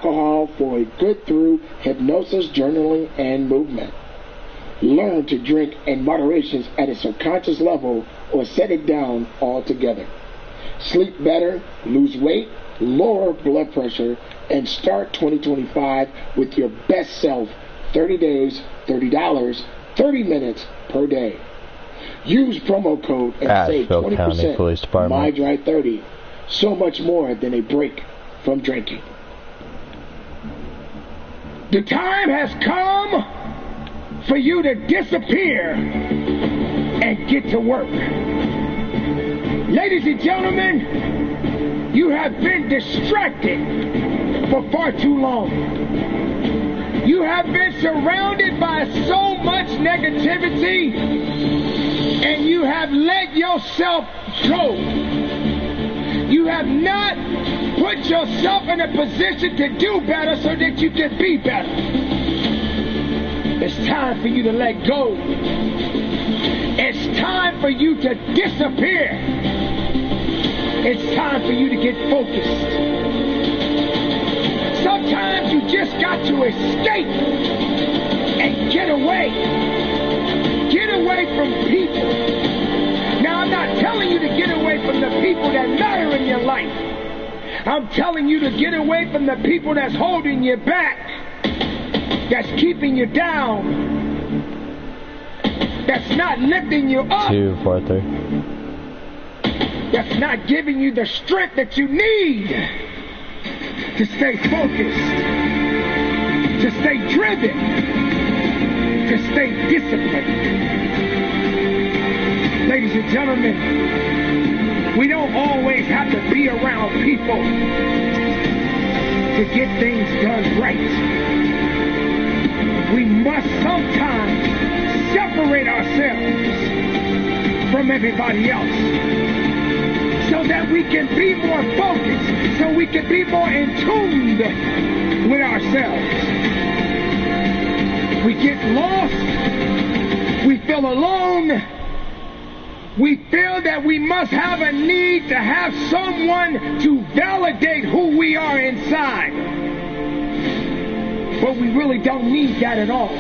alcohol for a good through hypnosis, journaling, and movement. Learn to drink in moderation at a subconscious level or set it down altogether. Sleep better, lose weight, lower blood pressure, and start 2025 with your best self. 30 days, $30, 30 minutes per day. Use promo code and save 20%. MyDry30. So much more than a break from drinking. The time has come for you to disappear and get to work. Ladies and gentlemen, you have been distracted for far too long. You have been surrounded by so much negativity, and you have let yourself go. You have not put yourself in a position to do better so that you can be better. It's time for you to let go. It's time for you to disappear. It's time for you to get focused. Sometimes you just got to escape and get away. Get away from people. Now, I'm not telling you to get away from the people that matter in your life. I'm telling you to get away from the people that's holding you back, that's keeping you down, that's not lifting you up, 2, 4, 3. That's not giving you the strength that you need to stay focused, to stay driven, to stay disciplined. Ladies and gentlemen, we don't always have to be around people to get things done right. We must sometimes separate ourselves from everybody else so that we can be more focused, so we can be more in tune with ourselves. We get lost, we feel alone, we feel that we must have a need to have someone to validate who we are inside. But we really don't need that at all.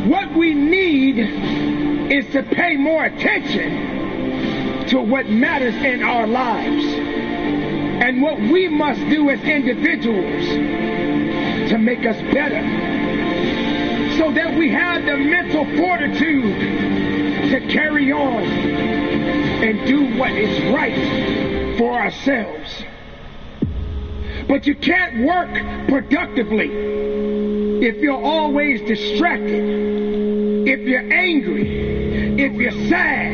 What we need is to pay more attention to what matters in our lives and what we must do as individuals to make us better, so that we have the mental fortitude to carry on and do what is right for ourselves. But you can't work productively if you're always distracted, if you're angry, if you're sad,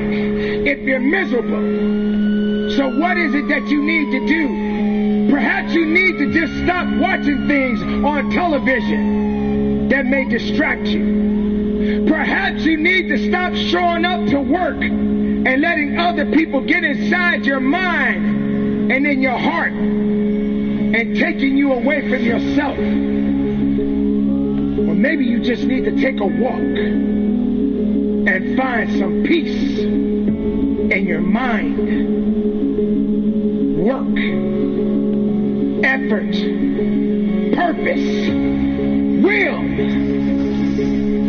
if you're miserable. So what is it that you need to do? Perhaps you need to just stop watching things on television that may distract you. Perhaps you need to stop showing up to work and letting other people get inside your mind and in your heart and taking you away from yourself. Or maybe you just need to take a walk and find some peace in your mind. Work, effort, purpose, will.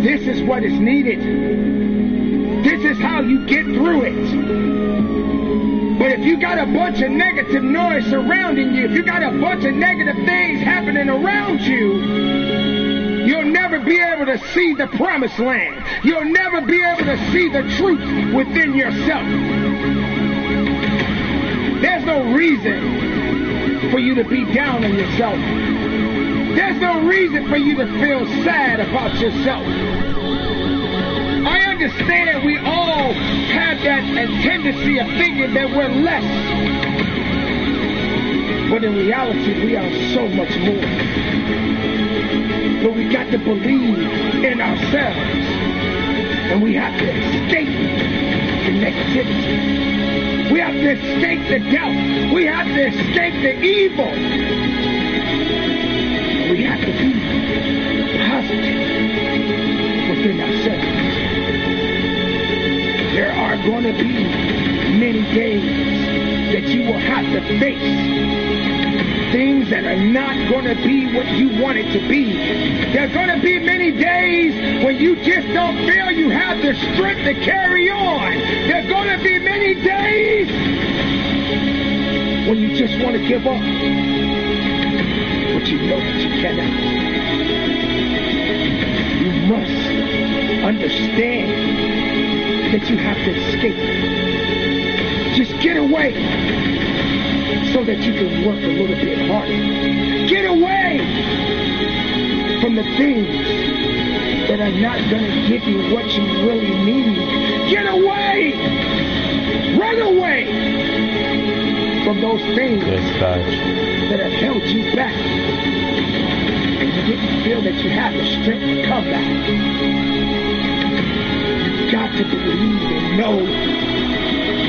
This is what is needed. This is how you get through it. But if you got a bunch of negative noise surrounding you, if you got a bunch of negative things happening around you, you'll never be able to see the promised land. You'll never be able to see the truth within yourself. There's no reason for you to be down on yourself. There's no reason for you to feel sad about yourself. I understand we all have that tendency of thinking that we're less. But in reality, we are so much more. But we got to believe in ourselves. And we have to escape the negativity. We have to escape the doubt. We have to escape the evil. We have to be positive within ourselves. There are going to be many days that you will have to face things that are not going to be what you want it to be. There are going to be many days when you just don't feel you have the strength to carry on. There are going to be many days when you just want to give up. But you know that you cannot. You must understand that you have to escape. Just get away so that you can work a little bit harder. Get away from the things that are not going to give you what you really need. Get away! Run away from those things that have held you back. And you didn't feel that you had the strength to come back. You've got to believe and know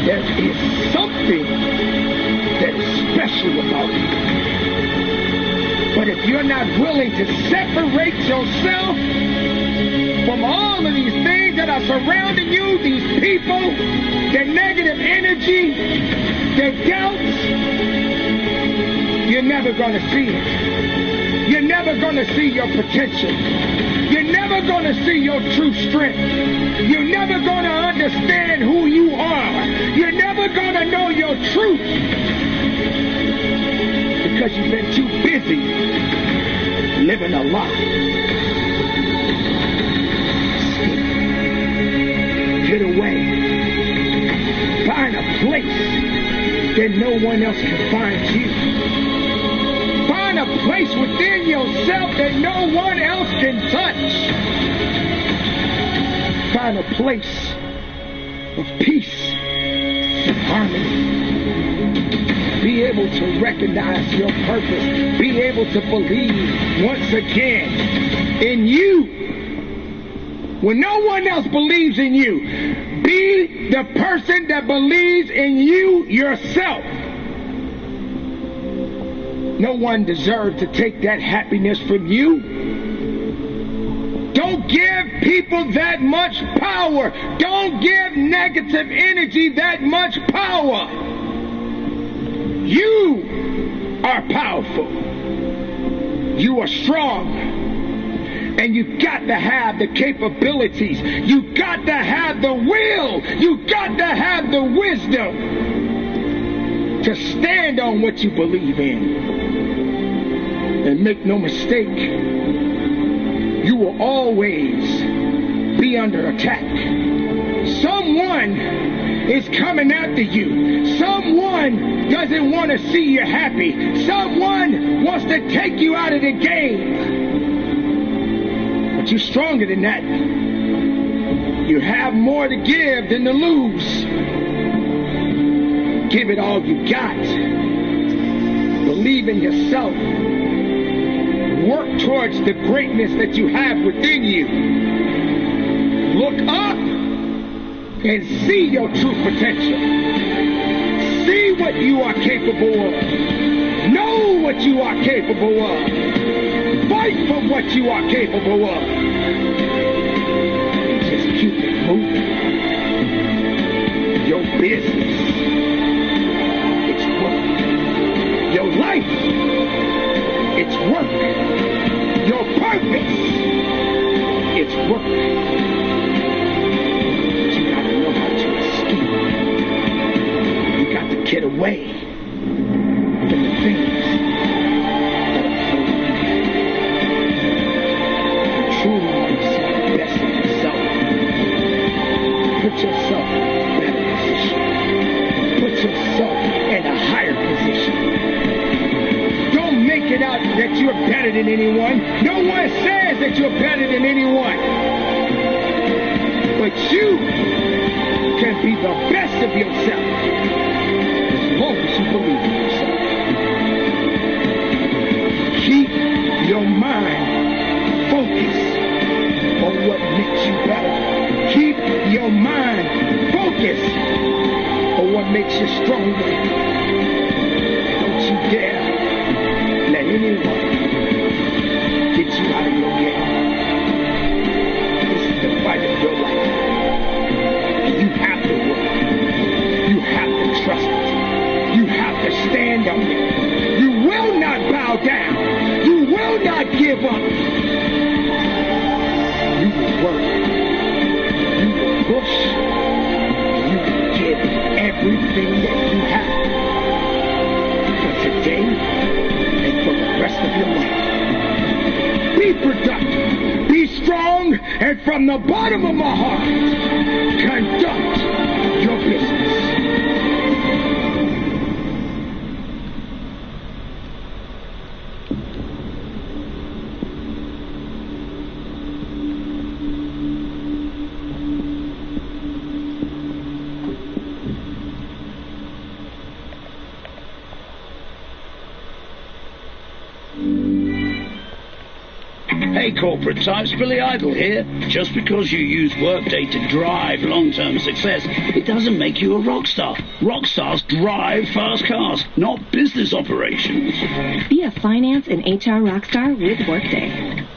there is something that is special about you. But if you're not willing to separate yourself from all of these things that are surrounding you, these people, their negative energy, their doubts, you're never going to see it. You're never going to see your potential. You're never going to see your true strength. You're never going to understand who you are. You're never going to know your truth because you've been too busy living a lie. Get away. Find a place that no one else can find you. Find a place within yourself that no one else can touch. Find a place of peace and harmony. Be able to recognize your purpose. Be able to believe once again in you when no one else believes in you. Be the person that believes in you yourself. No one deserves to take that happiness from you. Don't give people that much power. Don't give negative energy that much power. You are powerful. You are strong. And you got to have the capabilities. You got to have the will. You got to have the wisdom to stand on what you believe in. And make no mistake, you will always be under attack. Someone is coming after you. Someone doesn't want to see you happy. Someone wants to take you out of the game. But you're stronger than that. You have more to give than to lose. Give it all you got. Believe in yourself. Work towards the greatness that you have within you. Look up and see your true potential. See what you are capable of. Know what you are capable of. Fight for what you are capable of. And just keep it moving. Your business, it's work. Your life, it's work. Your purpose, it's work. But you got to know how to escape. You got to get away from the things that are holding you back. Truly want to see the best of yourself. Put yourself in a better position. Put yourself in a higher position. Make it out that you're better than anyone. No one says that you're better than anyone. But you can be the best of yourself as long as you believe in yourself. Keep your mind focused on what makes you better. Keep your mind focused on what makes you stronger. Don't you dare let anyone get you out of your game. This is the fight of your life. You have to work. You have to trust it. You have to stand on it. You will not not give up. You will work. You will push. You will give everything that you have. For today and for the rest of your life. Be productive. Be strong. And from the bottom of my heart, conduct your business. Hey corporate types, Billy Idle here. Just because you use Workday to drive long-term success, it doesn't make you a rock star. Rock stars drive fast cars, not business operations. Be a finance and HR rock star with Workday.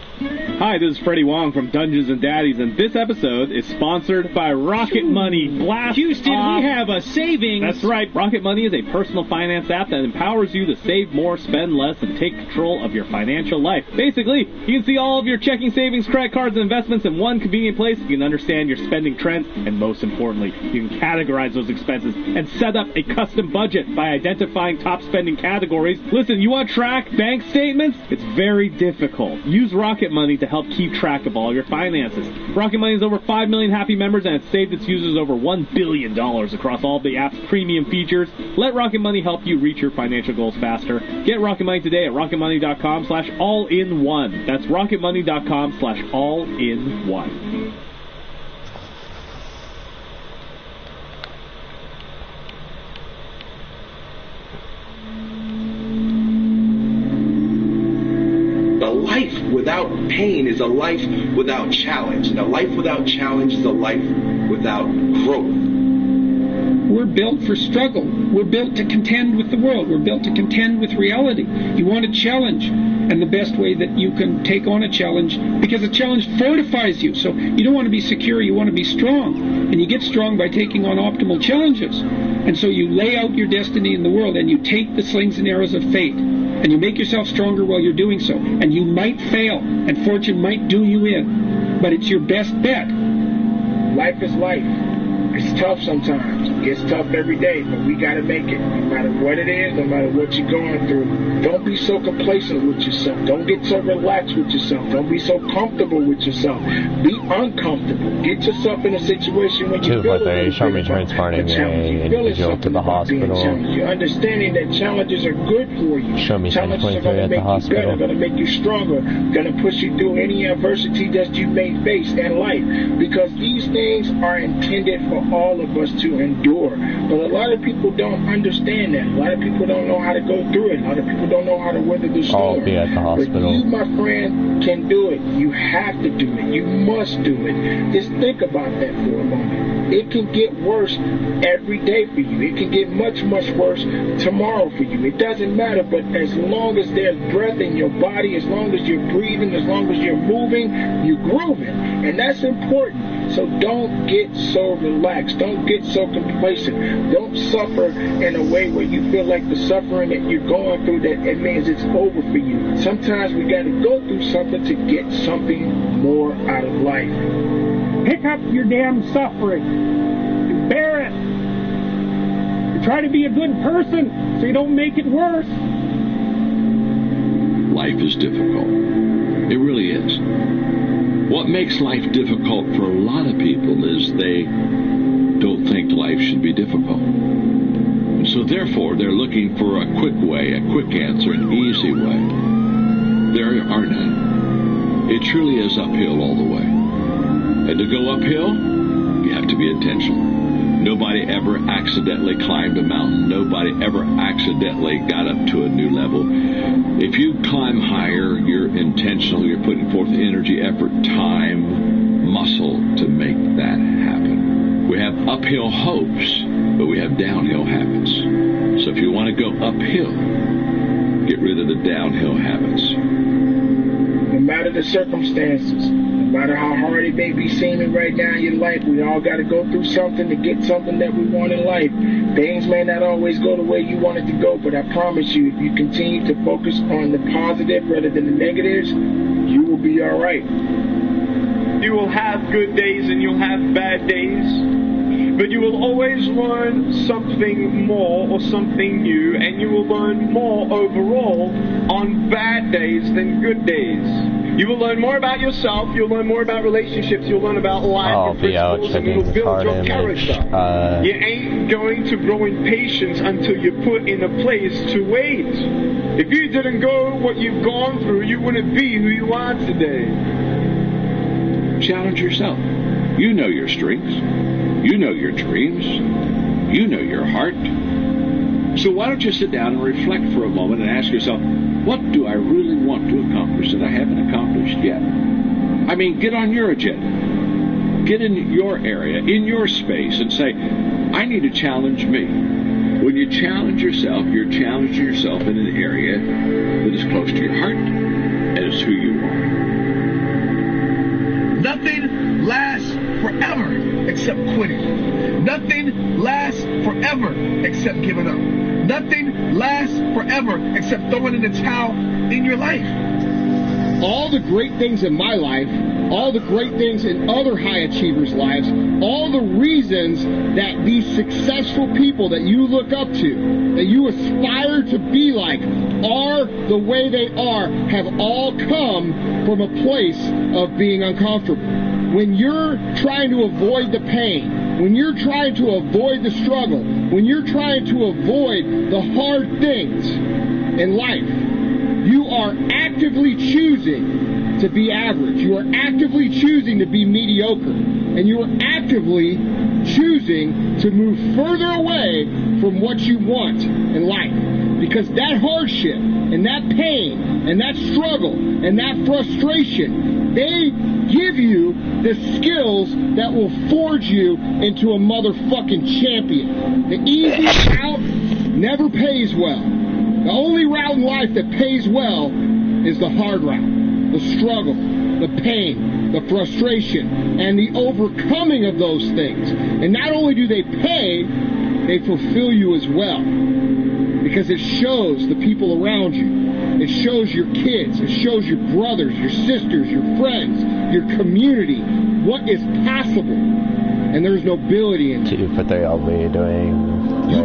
Hi, this is Freddie Wong from Dungeons and Daddies, and this episode is sponsored by Rocket Money. Blast Houston, off. we have a savings. That's right. Rocket Money is a personal finance app that empowers you to save more, spend less, and take control of your financial life. Basically, you can see all of your checking, savings, credit cards, and investments in one convenient place. You can understand your spending trends, and most importantly, you can categorize those expenses and set up a custom budget by identifying top spending categories. Listen, you want to track bank statements? It's very difficult. Use Rocket Money to help keep track of all your finances. Rocket Money has over 5 million happy members and it's saved its users over $1 billion across all of the app's premium features. Let Rocket Money help you reach your financial goals faster. Get Rocket Money today at rocketmoney.com/all-in-one. That's rocketmoney.com/all-in-one. Without pain is a life without challenge, and a life without challenge is a life without growth. We're built for struggle. We're built to contend with the world. We're built to contend with reality. You want a challenge, and the best way that you can take on a challenge, because a challenge fortifies you. So you don't want to be secure, you want to be strong. And you get strong by taking on optimal challenges. And so you lay out your destiny in the world, and you take the slings and arrows of fate. And you make yourself stronger while you're doing so. And you might fail, and fortune might do you in. But it's your best bet. Life is life. It's tough sometimes. It gets tough every day, but we got to make it. No matter what it is, no matter what you're going through. Don't be so complacent with yourself. Don't get so relaxed with yourself. Don't be so comfortable with yourself. Be uncomfortable. Get yourself in a situation when you feel they show me transporting an individual to the hospital. You're understanding that challenges are good for you. Show me challenges are going to make you better, going to make you stronger, going to push you through any adversity that you may face in life. Because these things are intended for all of us to endure. But a lot of people don't understand that. A lot of people don't know how to go through it. A lot of people don't know how to weather the storm. I'll be at the hospital. But you, my friend, can do it. You have to do it. You must do it. Just think about that for a moment. It can get worse every day for you. It can get much, much worse tomorrow for you. It doesn't matter, but as long as there's breath in your body, as long as you're breathing, as long as you're moving, you're grooving. And that's important. So don't get so relaxed. Don't get so complacent. Don't suffer in a way where you feel like the suffering that you're going through, that it means it's over for you. Sometimes we got to go through something to get something more out of life. Pick up your damn suffering. You bear it. You try to be a good person so you don't make it worse. Life is difficult. It really is. What makes life difficult for a lot of people is they don't think life should be difficult. And so therefore, they're looking for a quick way, a quick answer, an easy way. There are none. It truly is uphill all the way. And to go uphill, you have to be intentional. Nobody ever accidentally climbed a mountain. Nobody ever accidentally got up to a new level. If you climb higher, you're intentional. You're putting forth energy, effort, time, muscle to make that happen. We have uphill hopes, but we have downhill habits. So if you want to go uphill, get rid of the downhill habits. No matter the circumstances, no matter how hard it may be seeming right now in your life, we all got to go through something to get something that we want in life. Things may not always go the way you want it to go, but I promise you, if you continue to focus on the positive rather than the negatives, you will be all right. You will have good days and you'll have bad days, but you will always learn something more or something new, and you will learn more overall on bad days than good days. You will learn more about yourself, you'll learn more about relationships, you'll learn about life, your principles, and you'll build your character. You ain't going to grow in patience until you're put in a place to wait. If you didn't go what you've gone through, you wouldn't be who you are today. Challenge yourself. You know your strengths. You know your dreams. You know your heart. So why don't you sit down and reflect for a moment and ask yourself, what do I really want to accomplish that I haven't accomplished yet? I mean, get on your agenda. Get in your area, in your space, and say, I need to challenge me. When you challenge yourself, you're challenging yourself in an area that is close to your heart and is who you are. Nothing lasts forever except quitting. Nothing lasts forever except giving up. Nothing lasts forever except throwing in the towel in your life. All the great things in my life, all the great things in other high achievers' lives, all the reasons that these successful people that you look up to, that you aspire to be like, are the way they are, have all come from a place of being uncomfortable. When you're trying to avoid the pain, when you're trying to avoid the struggle, when you're trying to avoid the hard things in life, you are actively choosing to be average. You are actively choosing to be mediocre. And you are actively choosing to move further away from what you want in life. Because that hardship and that pain and that struggle and that frustration, they give you the skills that will forge you into a motherfucking champion. The easy route never pays well. The only route in life that pays well is the hard route, the struggle, the pain, the frustration, and the overcoming of those things. And not only do they pay, they fulfill you as well. Because it shows the people around you. It shows your kids. It shows your brothers, your sisters, your friends, your community, what is possible. And there's nobility in it. You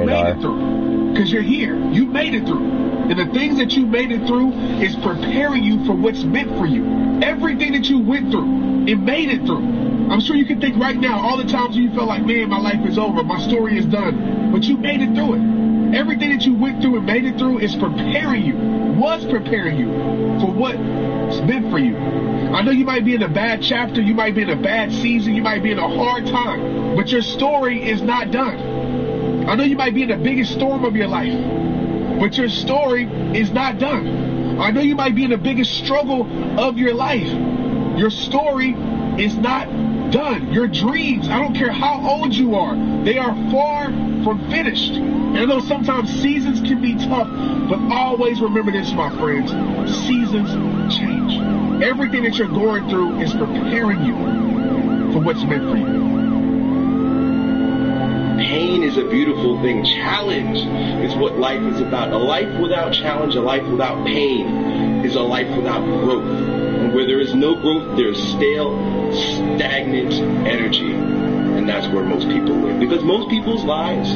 made it through. Because you're here. You made it through. And the things that you made it through is preparing you for what's meant for you. Everything that you went through, it made it through. I'm sure you can think right now, all the times you felt like, man, my life is over, my story is done. But you made it through it. Everything that you went through and made it through is preparing you, was preparing you for what's meant for you. I know you might be in a bad chapter, you might be in a bad season, you might be in a hard time, but your story is not done. I know you might be in the biggest storm of your life, but your story is not done. I know you might be in the biggest struggle of your life. Your story is not done. Your dreams, I don't care how old you are, they are far from finished. And I know sometimes seasons can be tough, but always remember this, my friends. Seasons change. Everything that you're going through is preparing you for what's meant for you. Pain is a beautiful thing. Challenge is what life is about. A life without challenge, a life without pain is a life without growth. And where there is no growth, there is stale, stagnant energy. And that's where most people live. Because most people's lives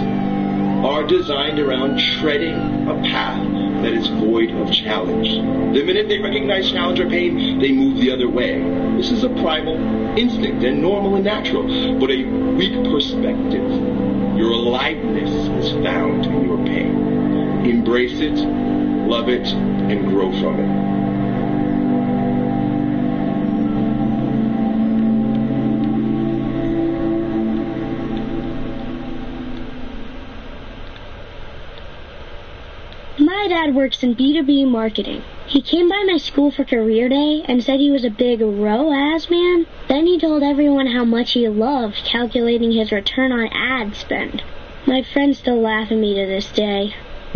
are designed around treading a path that is void of challenge. The minute they recognize challenge or pain, they move the other way. This is a primal instinct and normal and natural, but a weak perspective. Your aliveness is found in your pain. Embrace it, love it, and grow from it. My dad works in B2B marketing. He came by my school for career day and said he was a big ROAS man. Then he told everyone how much he loved calculating his return on ad spend. My friends still laugh at me to this day.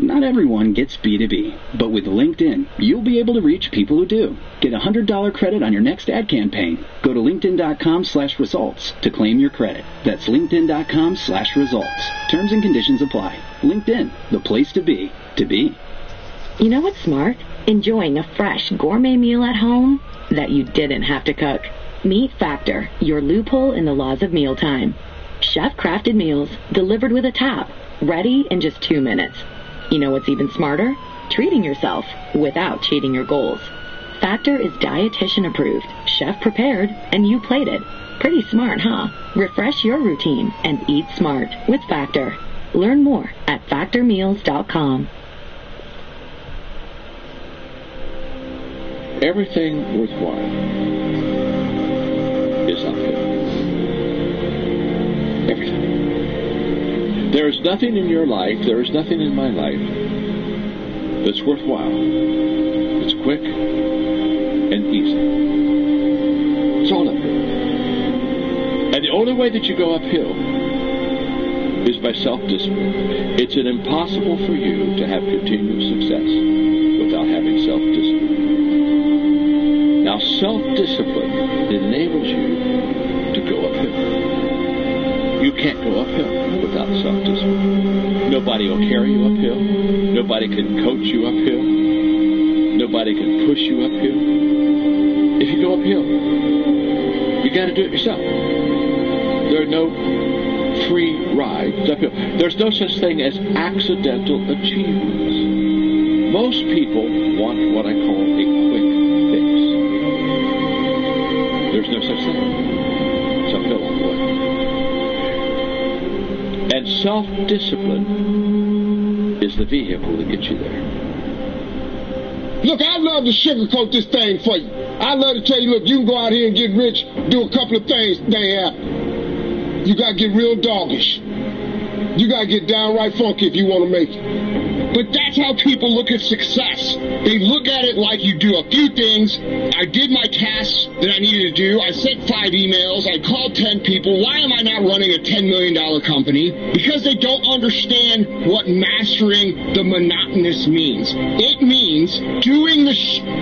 Not everyone gets B2B, but with LinkedIn, you'll be able to reach people who do. Get a $100 credit on your next ad campaign. Go to linkedin.com/results to claim your credit. That's linkedin.com/results. Terms and conditions apply. LinkedIn, the place to be. You know what's smart? Enjoying a fresh gourmet meal at home that you didn't have to cook. Meet Factor, your loophole in the laws of mealtime. Chef-crafted meals delivered with a tap, ready in just 2 minutes. You know what's even smarter? Treating yourself without cheating your goals. Factor is dietitian approved, chef prepared, and you plated. Pretty smart, huh? Refresh your routine and eat smart with Factor. Learn more at factormeals.com. Everything worthwhile is uphill. Everything. There is nothing in your life, there is nothing in my life that's worthwhile. It's quick and easy. It's all uphill. And the only way that you go uphill is by self-discipline. It's impossible for you to have continuous success without having self-discipline. Now, self-discipline enables you to go uphill. You can't go uphill without self-discipline. Nobody will carry you uphill. Nobody can coach you uphill. Nobody can push you uphill. If you go uphill, you got to do it yourself. There are no free rides uphill. There's no such thing as accidental achievements. Most people want what I call a quick fix. There's no such thing. It's uphill all the way. And self-discipline is the vehicle that gets you there. Look, I'd love to sugarcoat this thing for you. I'd love to tell you, look, you can go out here and get rich, do a couple of things, they ain't happen. You got to get real doggish. You got to get downright funky if you want to make it. But that's how people look at success. They look at it like you do a few things. I did my tasks that I needed to do. I sent 5 emails. I called 10 people. Why am I not running a $10 million company? Because they don't understand what mastering the monotonous means. It means doing the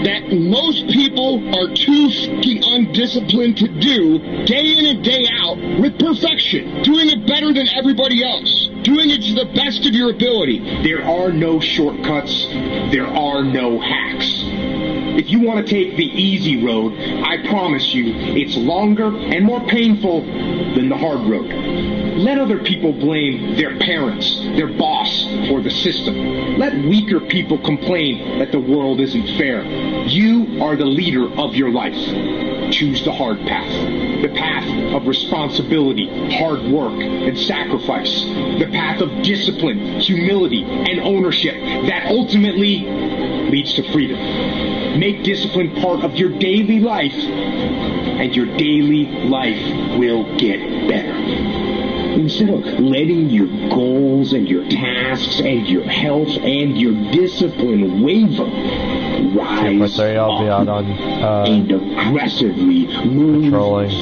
that most people are too fucking undisciplined to do day in and day out with perfection. Doing it better than everybody else. Doing it to the best of your ability. There are no shortcuts. There are no hacks. If you want to take the easy road, I promise you it's longer and more painful than the hard road. Let other people blame their parents, their boss, or the system. Let weaker people complain that the world isn't fair. You are the leader of your life. Choose the hard path. The path of responsibility, hard work, and sacrifice. The path of discipline, humility, and ownership that ultimately leads to freedom. Make discipline part of your daily life, and your daily life will get better. Instead of letting your goals and your tasks and your health and your discipline waver, rise up and aggressively move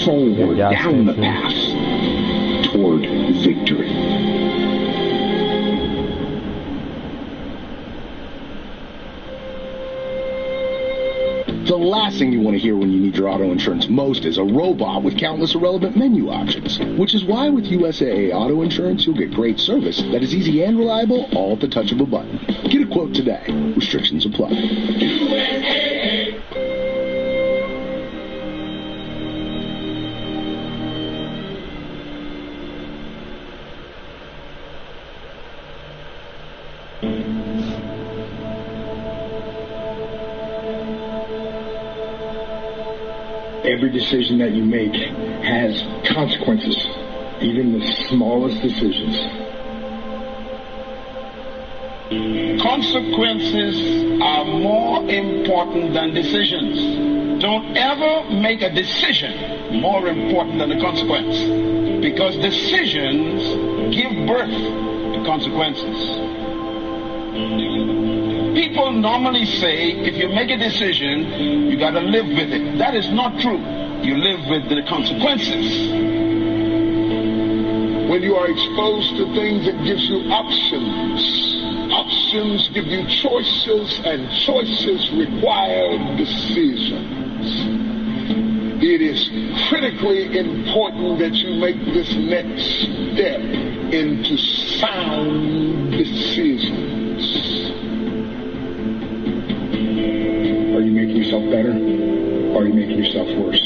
forward down the path toward victory. The last thing you want to hear when you need your auto insurance most is a robot with countless irrelevant menu options, which is why with USAA Auto Insurance you'll get great service that is easy and reliable all at the touch of a button. Get a quote today. Restrictions apply. USAA. Every decision that you make has consequences, even the smallest decisions. Consequences are more important than decisions. Don't ever make a decision more important than the consequence, because decisions give birth to consequences. People normally say, if you make a decision, you got to live with it. That is not true. You live with the consequences. When you are exposed to things, it gives you options. options give you choices, and choices require decisions. It is critically important that you make this next step into sound decisions. Are you making yourself better? Or are you making yourself worse?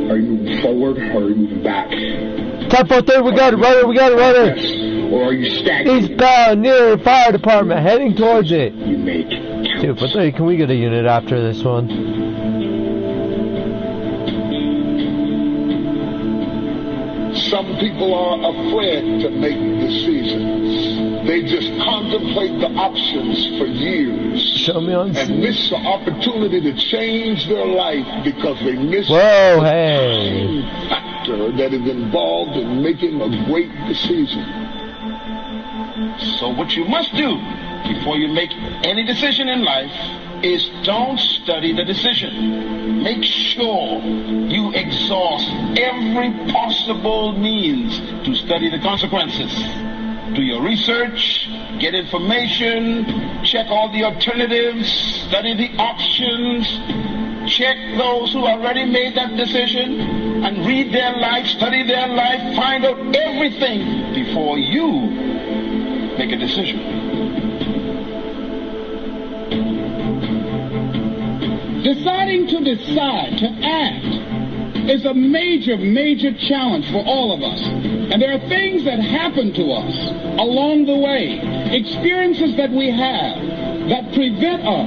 Are you moving forward or are you moving back? 10-4-3, we got it, runner, we got it, runner. Yes. Or are you stagnating? Eastbound near fire department, heading towards it. You make 2-4-3, can we get a unit after this one? Some people are afraid to make decisions. They just contemplate the options for years. Show me on and miss the opportunity to change their life because they miss the time factor that is involved in making a great decision. So what you must do before you make any decision in life is don't study the decision. Make sure you exhaust every possible means to study the consequences. Do your research, get information, check all the alternatives, study the options, check those who already made that decision, and read their life, study their life, find out everything before you make a decision. Deciding to decide, to act, is a major, major challenge for all of us. And there are things that happen to us along the way, experiences that we have that prevent us